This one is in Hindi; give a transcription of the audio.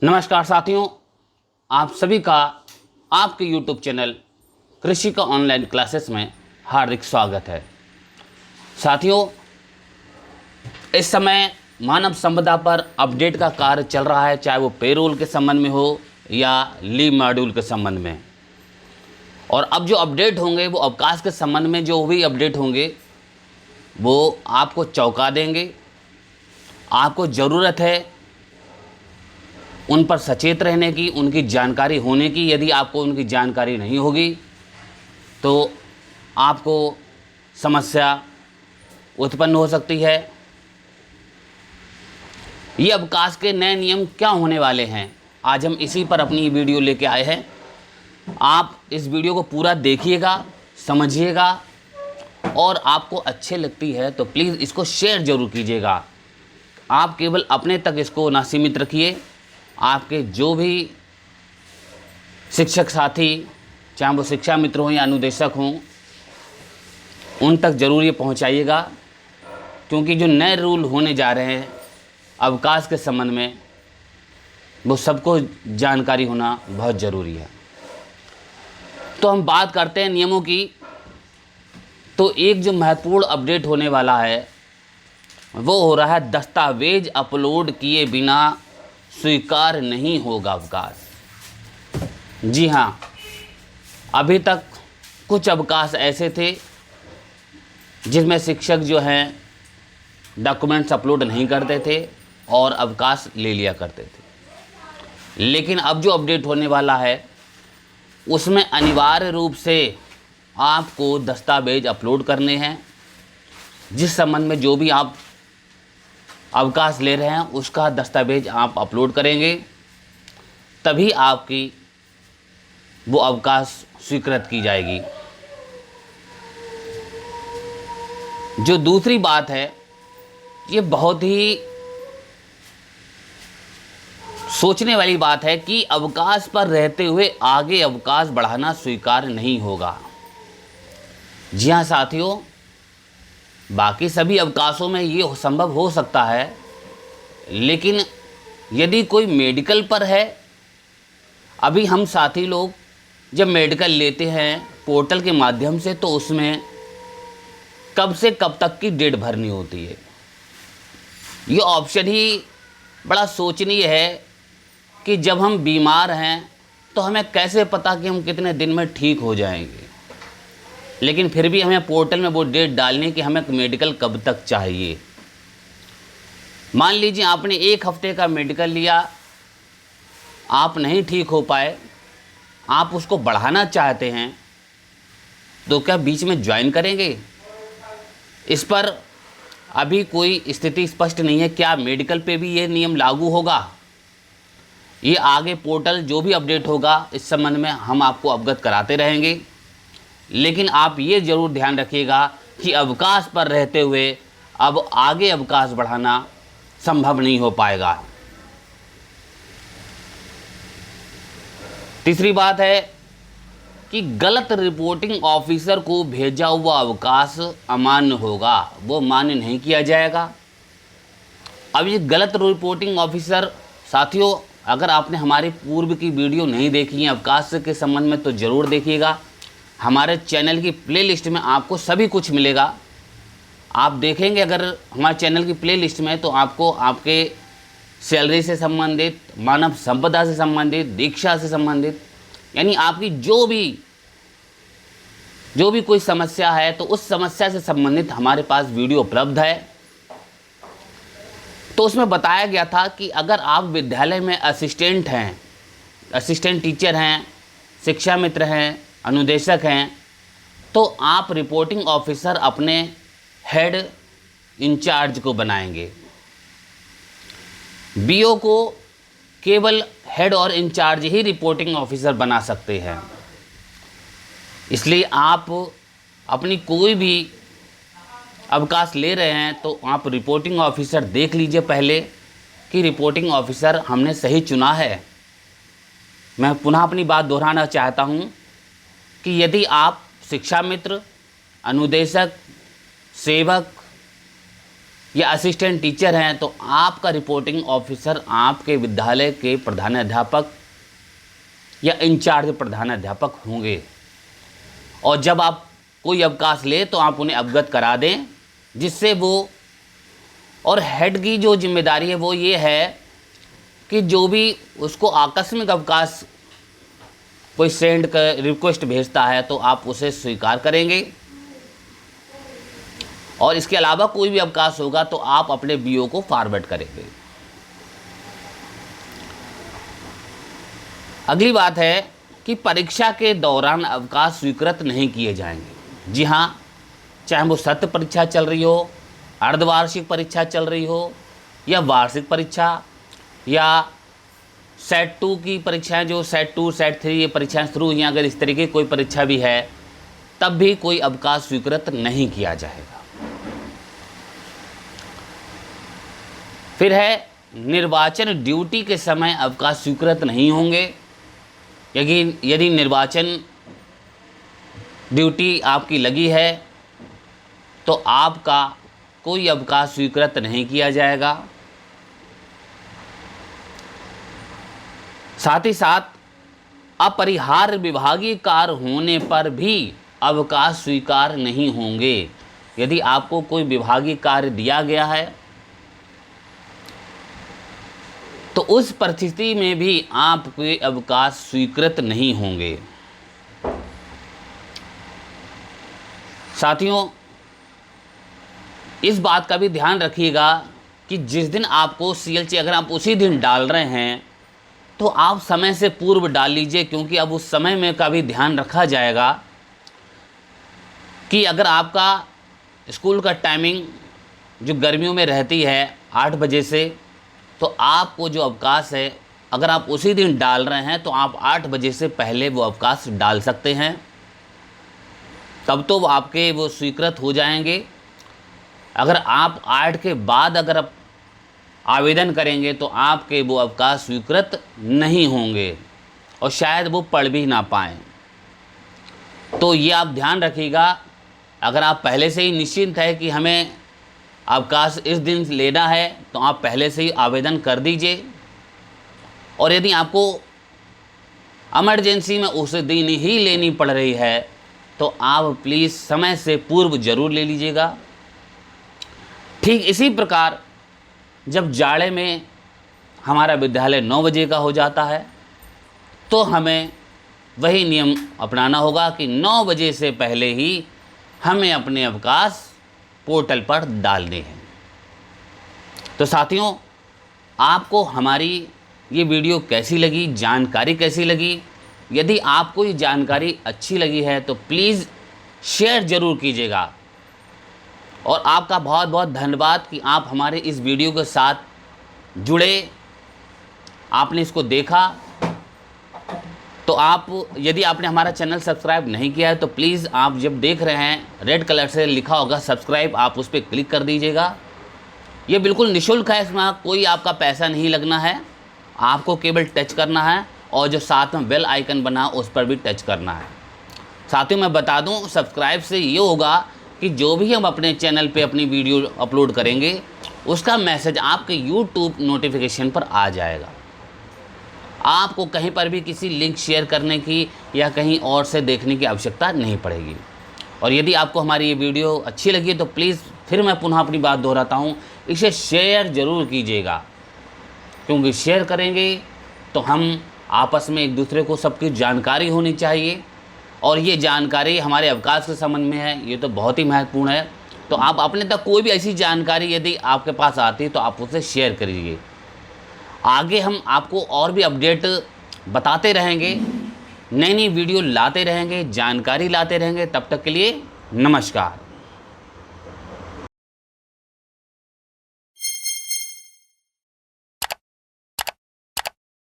नमस्कार साथियों, आप सभी का आपके YouTube चैनल कृषि का ऑनलाइन क्लासेस में हार्दिक स्वागत है। साथियों, इस समय मानव संपदा पर अपडेट का कार्य चल रहा है, चाहे वो पेरोल के संबंध में हो या लीव मॉड्यूल के संबंध में। और अब जो अपडेट होंगे वो अवकाश के संबंध में जो भी अपडेट होंगे वो आपको चौंका देंगे। आपको ज़रूरत है उन पर सचेत रहने की, उनकी जानकारी होने की। यदि आपको उनकी जानकारी नहीं होगी तो आपको समस्या उत्पन्न हो सकती है। ये अवकाश के नए नियम क्या होने वाले हैं, आज हम इसी पर अपनी वीडियो लेके आए हैं। आप इस वीडियो को पूरा देखिएगा, समझिएगा और आपको अच्छे लगती है तो प्लीज़ इसको शेयर ज़रूर कीजिएगा। आप केवल अपने तक इसको ना सीमित रखिए, आपके जो भी शिक्षक साथी, चाहे वो शिक्षा मित्र हों या अनुदेशक हों, उन तक ज़रूर ये पहुंचाइएगा, क्योंकि जो नए रूल होने जा रहे हैं अवकाश के संबंध में वो सबको जानकारी होना बहुत ज़रूरी है। तो हम बात करते हैं नियमों की। तो एक जो महत्वपूर्ण अपडेट होने वाला है वो हो रहा है, दस्तावेज अपलोड किए बिना स्वीकार नहीं होगा अवकाश। जी हाँ, अभी तक कुछ अवकाश ऐसे थे जिसमें शिक्षक जो हैं डॉक्यूमेंट्स अपलोड नहीं करते थे और अवकाश ले लिया करते थे। लेकिन अब जो अपडेट होने वाला है उसमें अनिवार्य रूप से आपको दस्तावेज अपलोड करने हैं। जिस संबंध में जो भी आप अवकाश ले रहे हैं उसका दस्तावेज आप अपलोड करेंगे, तभी आपकी वो अवकाश स्वीकृत की जाएगी। जो दूसरी बात है, ये बहुत ही सोचने वाली बात है कि अवकाश पर रहते हुए आगे अवकाश बढ़ाना स्वीकार नहीं होगा। जी हाँ साथियों, बाकी सभी अवकाशों में ये संभव हो सकता है, लेकिन यदि कोई मेडिकल पर है, अभी हम साथी लोग जब मेडिकल लेते हैं पोर्टल के माध्यम से तो उसमें कब से कब तक की डेट भरनी होती है। ये ऑप्शन ही बड़ा सोचनीय है कि जब हम बीमार हैं तो हमें कैसे पता कि हम कितने दिन में ठीक हो जाएंगे, लेकिन फिर भी हमें पोर्टल में वो डेट डालनी कि हमें मेडिकल कब तक चाहिए। मान लीजिए आपने 1 हफ्ते का मेडिकल लिया, आप नहीं ठीक हो पाए, आप उसको बढ़ाना चाहते हैं तो क्या बीच में ज्वाइन करेंगे? इस पर अभी कोई स्थिति स्पष्ट नहीं है। क्या मेडिकल पे भी ये नियम लागू होगा? ये आगे पोर्टल जो भी अपडेट होगा इस संबंध में हम आपको अवगत कराते रहेंगे। लेकिन आप ये ज़रूर ध्यान रखिएगा कि अवकाश पर रहते हुए अब आगे अवकाश बढ़ाना संभव नहीं हो पाएगा। तीसरी बात है कि गलत रिपोर्टिंग ऑफिसर को भेजा हुआ अवकाश अमान्य होगा, वो मान्य नहीं किया जाएगा। अब ये गलत रिपोर्टिंग ऑफिसर, साथियों अगर आपने हमारी पूर्व की वीडियो नहीं देखी है अवकाश के संबंध में तो ज़रूर देखिएगा। हमारे चैनल की प्लेलिस्ट में आपको सभी कुछ मिलेगा। आप देखेंगे अगर हमारे चैनल की प्लेलिस्ट में तो आपको आपके सैलरी से संबंधित, मानव संपदा से संबंधित, दीक्षा से संबंधित, यानी आपकी जो भी कोई समस्या है तो उस समस्या से संबंधित हमारे पास वीडियो उपलब्ध है। तो उसमें बताया गया था कि अगर आप विद्यालय में असिस्टेंट हैं, असिस्टेंट टीचर हैं, शिक्षा मित्र हैं, अनुदेशक हैं, तो आप रिपोर्टिंग ऑफिसर अपने हेड इंचार्ज को बनाएंगे। बीओ को केवल हेड और इंचार्ज ही रिपोर्टिंग ऑफिसर बना सकते हैं। इसलिए आप अपनी कोई भी अवकाश ले रहे हैं तो आप रिपोर्टिंग ऑफिसर देख लीजिए पहले कि रिपोर्टिंग ऑफिसर हमने सही चुना है। मैं पुनः अपनी बात दोहराना चाहता हूँ कि यदि आप शिक्षा मित्र, अनुदेशक, सेवक या असिस्टेंट टीचर हैं तो आपका रिपोर्टिंग ऑफिसर आपके विद्यालय के प्रधानाध्यापक या इंचार्ज प्रधानाध्यापक होंगे। और जब आप कोई अवकाश ले तो आप उन्हें अवगत करा दें, जिससे वो, और हेड की जो जिम्मेदारी है वो ये है कि जो भी उसको आकस्मिक अवकाश कोई सेंड कर रिक्वेस्ट भेजता है तो आप उसे स्वीकार करेंगे, और इसके अलावा कोई भी अवकाश होगा तो आप अपने बीओ को फॉरवर्ड करेंगे। अगली बात है कि परीक्षा के दौरान अवकाश स्वीकृत नहीं किए जाएंगे। जी हाँ, चाहे वो सत्र परीक्षा चल रही हो, अर्धवार्षिक परीक्षा चल रही हो, या वार्षिक परीक्षा, या सेट 2 की परीक्षाएं, जो सेट 2 सेट 3 ये परीक्षाएं शुरू हुई हैं, अगर इस तरीके की कोई परीक्षा भी है तब भी कोई अवकाश स्वीकृत नहीं किया जाएगा। फिर है निर्वाचन ड्यूटी के समय अवकाश स्वीकृत नहीं होंगे। यदि निर्वाचन ड्यूटी आपकी लगी है तो आपका कोई अवकाश स्वीकृत नहीं किया जाएगा। साथ ही साथ अपरिहार्य विभागीय कार्य होने पर भी अवकाश स्वीकार नहीं होंगे। यदि आपको कोई विभागीय कार्य दिया गया है तो उस परिस्थिति में भी आपके अवकाश स्वीकृत नहीं होंगे। साथियों, इस बात का भी ध्यान रखिएगा कि जिस दिन आपको सीएलसी अगर आप उसी दिन डाल रहे हैं तो आप समय से पूर्व डाल लीजिए, क्योंकि अब उस समय में का भी ध्यान रखा जाएगा कि अगर आपका स्कूल का टाइमिंग जो गर्मियों में रहती है 8 बजे से, तो आपको जो अवकाश है अगर आप उसी दिन डाल रहे हैं तो आप 8 बजे से पहले वो अवकाश डाल सकते हैं, तब तो वो आपके वो स्वीकृत हो जाएंगे। अगर आप 8 के बाद अगर आप आवेदन करेंगे तो आपके वो अवकाश स्वीकृत नहीं होंगे और शायद वो पढ़ भी ना पाएँ। तो ये आप ध्यान रखिएगा। अगर आप पहले से ही निश्चिंत है कि हमें अवकाश इस दिन लेना है तो आप पहले से ही आवेदन कर दीजिए, और यदि आपको इमरजेंसी में उस दिन ही लेनी पड़ रही है तो आप प्लीज़ समय से पूर्व ज़रूर ले लीजिएगा। ठीक इसी प्रकार जब जाड़े में हमारा विद्यालय 9 बजे का हो जाता है तो हमें वही नियम अपनाना होगा कि 9 बजे से पहले ही हमें अपने अवकाश पोर्टल पर डालने हैं। तो साथियों, आपको हमारी ये वीडियो कैसी लगी, जानकारी कैसी लगी? यदि आपको ये जानकारी अच्छी लगी है तो प्लीज़ शेयर ज़रूर कीजिएगा। और आपका बहुत बहुत धन्यवाद कि आप हमारे इस वीडियो के साथ जुड़े, आपने इसको देखा। तो आप, यदि आपने हमारा चैनल सब्सक्राइब नहीं किया है तो प्लीज़ आप जब देख रहे हैं रेड कलर से लिखा होगा सब्सक्राइब, आप उस पर क्लिक कर दीजिएगा। ये बिल्कुल निःशुल्क है, इसमें कोई आपका पैसा नहीं लगना है, आपको केवल टच करना है और जो साथ में बेल आइकन बना उस पर भी टच करना है। साथियों, मैं बता दूं, सब्सक्राइब से ये होगा कि जो भी हम अपने चैनल पे अपनी वीडियो अपलोड करेंगे उसका मैसेज आपके यूट्यूब नोटिफिकेशन पर आ जाएगा। आपको कहीं पर भी किसी लिंक शेयर करने की या कहीं और से देखने की आवश्यकता नहीं पड़ेगी। और यदि आपको हमारी ये वीडियो अच्छी लगी तो प्लीज़ फिर मैं पुनः अपनी बात दोहराता हूँ, इसे शेयर ज़रूर कीजिएगा, क्योंकि शेयर करेंगे तो हम आपस में एक दूसरे को सबकी जानकारी होनी चाहिए। और ये जानकारी हमारे अवकाश के संबंध में है, ये तो बहुत ही महत्वपूर्ण है। तो आप अपने तक कोई भी ऐसी जानकारी यदि आपके पास आती है तो आप उसे शेयर करिए। आगे हम आपको और भी अपडेट बताते रहेंगे, नई नई वीडियो लाते रहेंगे, जानकारी लाते रहेंगे। तब तक के लिए नमस्कार।